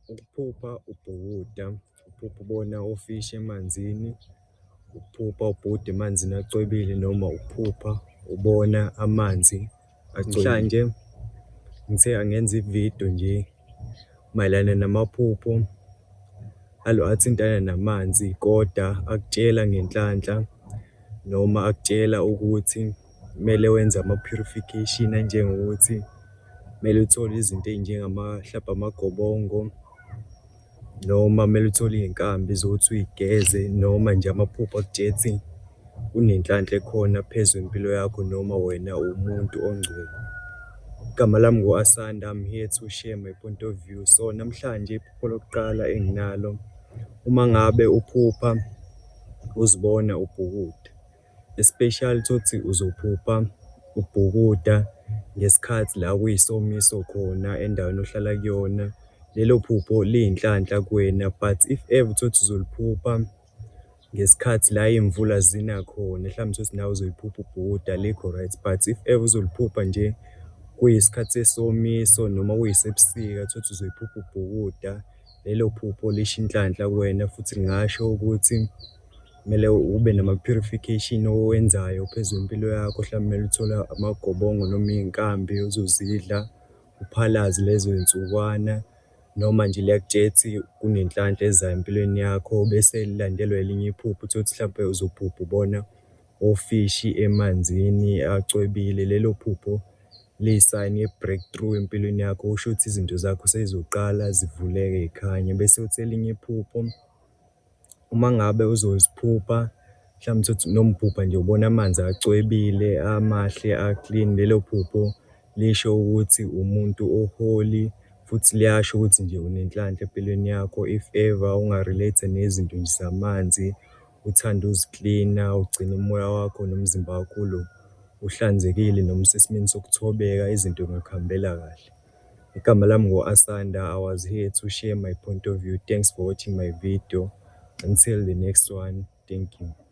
Ukuphupha ubhukuda, uphupha ubona ofishi emanzini, ukuphupha ubhukuda emanzini acwebile noma ukuphupha ubona amanzi acwebile. Namhlanje ngithe angenza ividiyo nje mayelana namaphupho athintana namanzi, koda akutshela ngenhlanhla noma akutshela ukuthi kumele wenze ama-purification anjengokuthi kumele uthole izinto hlampe amagobongo, noma kumele uthole iy'nkambi zokuthi uy'geze, noma nje amaphupho akutshela ukuthi kunenhlanhla ekhona phezu kwempilo yakho noma wena uwumuntu ongcwele. Igama lami ngu-Asanda, I'm here to share my point of view. So namhlanje iphupho lokuqala enginalo, uma ngabe uphupha uzibona ubhukuda, especially thothi uzophupha ubhukuda ngesikhathi la kuyisomiso khona endaweni ohlala kuyona, lelo phupho liyinhlanhla kuwena. But if ever thothi uzoliphupha ngesikhathi la iy'mvula zina khona, mhlawumbe thothi nawe uzoyiphupha ubhukuda, alikho right. But if ever uzoliphupha nje kuyisikhathi sesomiso noma kuyisebusika, thothi uzoyiphupha ubhukuda, lelo phupho lisho inhlanhla kuwena. Futhi ngingasho ukuthi kumele ube nama-purification owenzayo phezu kwempilo yakho. Mhlawumbe kumele uthole amagobongo noma iy'nkambi ozozidla, uphalaze lezo nsukwana, noma nje liyakutshela ukuthi kunenhlanhla ezayo empilweni yakho. Bese lilandelwa elinye iphupho thothi mhlawumpe uzophupha ubona ofishi emanzini acwebile, lelo phupho liyisayini ye-breakthrough empilweni yakho, kusho ukuthi izinto zakho seyizoqala zivuleke y'khanye. Bese kuthi elinye iphupho, uma ngabe uzoziphupha mhlawumbe thothi noma uphupha nje ubona amanzi acwebile amahle a-clean, lelo phupho lisho ukuthi umuntu o-holy, futhi liyasho ukuthi nje unenhlanhla empilweni yakho. If ever unga-relate nezinto nje zamanzi, uthanda uziklina, ugcine umoya wakho nomzimba wakho uhlanzekile noma usesimeni sokuthobeka, izinto y'ngakuhambela kahle. Igama lami ngu-Asanda, I was here to share my point of view. Thanks for watching my video. Until the next one, thank you.